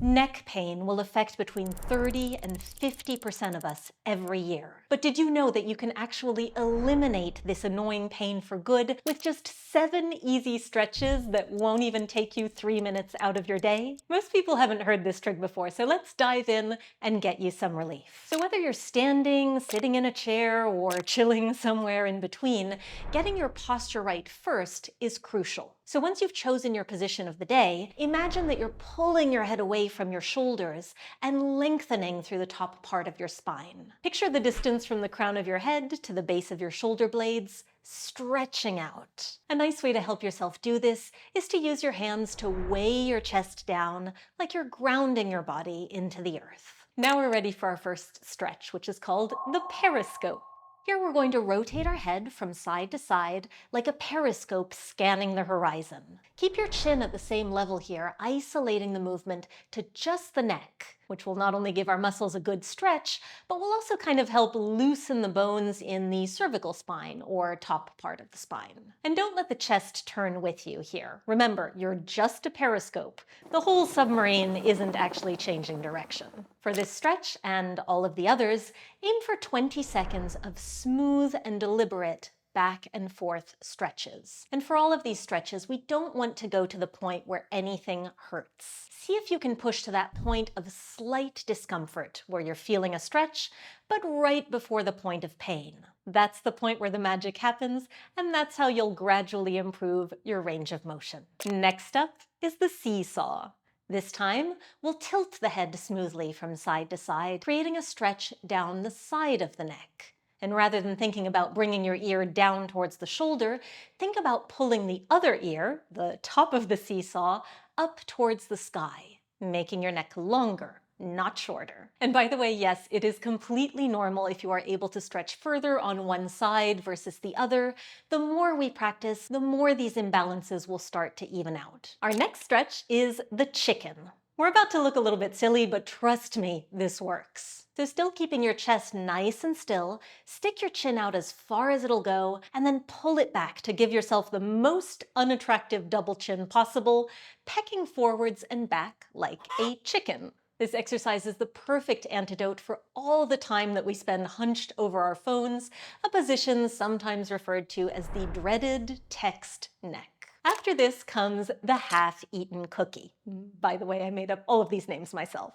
Neck pain will affect between 30 and 50% of us every year. But did you know that you can actually eliminate this annoying pain for good with just 7 easy stretches that won't even take you 3 minutes out of your day? Most people haven't heard this trick before, so let's dive in and get you some relief. So whether you're standing, sitting in a chair, or chilling somewhere in between, getting your posture right first is crucial. So once you've chosen your position of the day, imagine that you're pulling your head away from your shoulders and lengthening through the top part of your spine. Picture the distance from the crown of your head to the base of your shoulder blades, stretching out. A nice way to help yourself do this is to use your hands to weigh your chest down like you're grounding your body into the earth. Now we're ready for our first stretch, which is called the Periscope. Here we're going to rotate our head from side to side like a periscope scanning the horizon. Keep your chin at the same level here, isolating the movement to just the neck, which will not only give our muscles a good stretch, but will also kind of help loosen the bones in the cervical spine or top part of the spine. And don't let the chest turn with you here. Remember, you're just a periscope. The whole submarine isn't actually changing direction. For this stretch and all of the others, aim for 20 seconds of smooth and deliberate back and forth stretches. And for all of these stretches, we don't want to go to the point where anything hurts. See if you can push to that point of slight discomfort where you're feeling a stretch, but right before the point of pain. That's the point where the magic happens, and that's how you'll gradually improve your range of motion. Next up is the seesaw. This time, we'll tilt the head smoothly from side to side, creating a stretch down the side of the neck. And rather than thinking about bringing your ear down towards the shoulder, think about pulling the other ear, the top of the seesaw, up towards the sky, making your neck longer, not shorter. And by the way, yes, it is completely normal if you are able to stretch further on one side versus the other. The more we practice, the more these imbalances will start to even out. Our next stretch is the chicken. We're about to look a little bit silly, but trust me, this works. So still keeping your chest nice and still, stick your chin out as far as it'll go, and then pull it back to give yourself the most unattractive double chin possible, pecking forwards and back like a chicken. This exercise is the perfect antidote for all the time that we spend hunched over our phones, a position sometimes referred to as the dreaded text neck. After this comes the half-eaten cookie. By the way, I made up all of these names myself.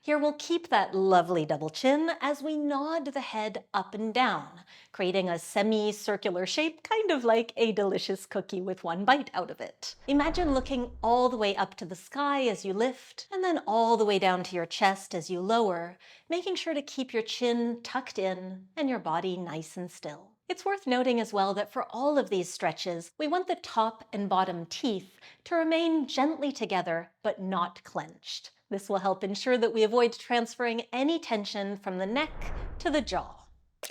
Here we'll keep that lovely double chin as we nod the head up and down, creating a semi-circular shape, kind of like a delicious cookie with one bite out of it. Imagine looking all the way up to the sky as you lift, and then all the way down to your chest as you lower, making sure to keep your chin tucked in and your body nice and still. It's worth noting as well that for all of these stretches, we want the top and bottom teeth to remain gently together but not clenched. This will help ensure that we avoid transferring any tension from the neck to the jaw.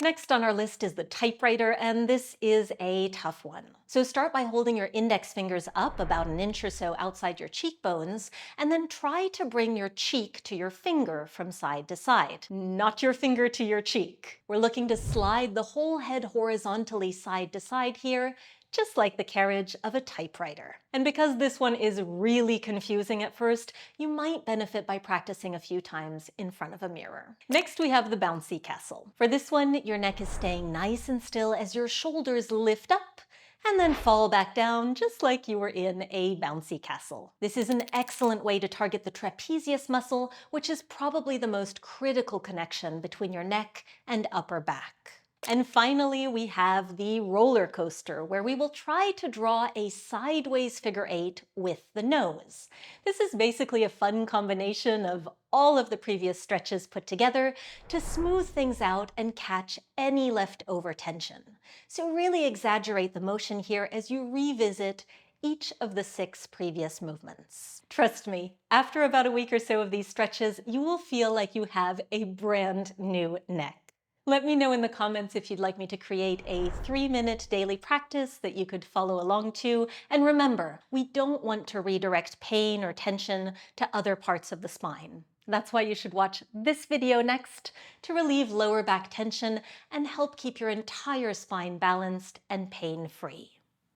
Next on our list is the typewriter, and this is a tough one. So start by holding your index fingers up about an inch or so outside your cheekbones, and then try to bring your cheek to your finger from side to side, not your finger to your cheek. We're looking to slide the whole head horizontally side to side here, just like the carriage of a typewriter. And because this one is really confusing at first, you might benefit by practicing a few times in front of a mirror. Next, we have the bouncy castle. For this one, your neck is staying nice and still as your shoulders lift up and then fall back down just like you were in a bouncy castle. This is an excellent way to target the trapezius muscle, which is probably the most critical connection between your neck and upper back. And finally, we have the roller coaster, where we will try to draw a sideways figure 8 with the nose. This is basically a fun combination of all of the previous stretches put together to smooth things out and catch any leftover tension. So really exaggerate the motion here as you revisit each of the 6 previous movements. Trust me, after about a week or so of these stretches, you will feel like you have a brand new neck. Let me know in the comments if you'd like me to create a 3-minute daily practice that you could follow along to. And remember, we don't want to redirect pain or tension to other parts of the spine. That's why you should watch this video next to relieve lower back tension and help keep your entire spine balanced and pain-free.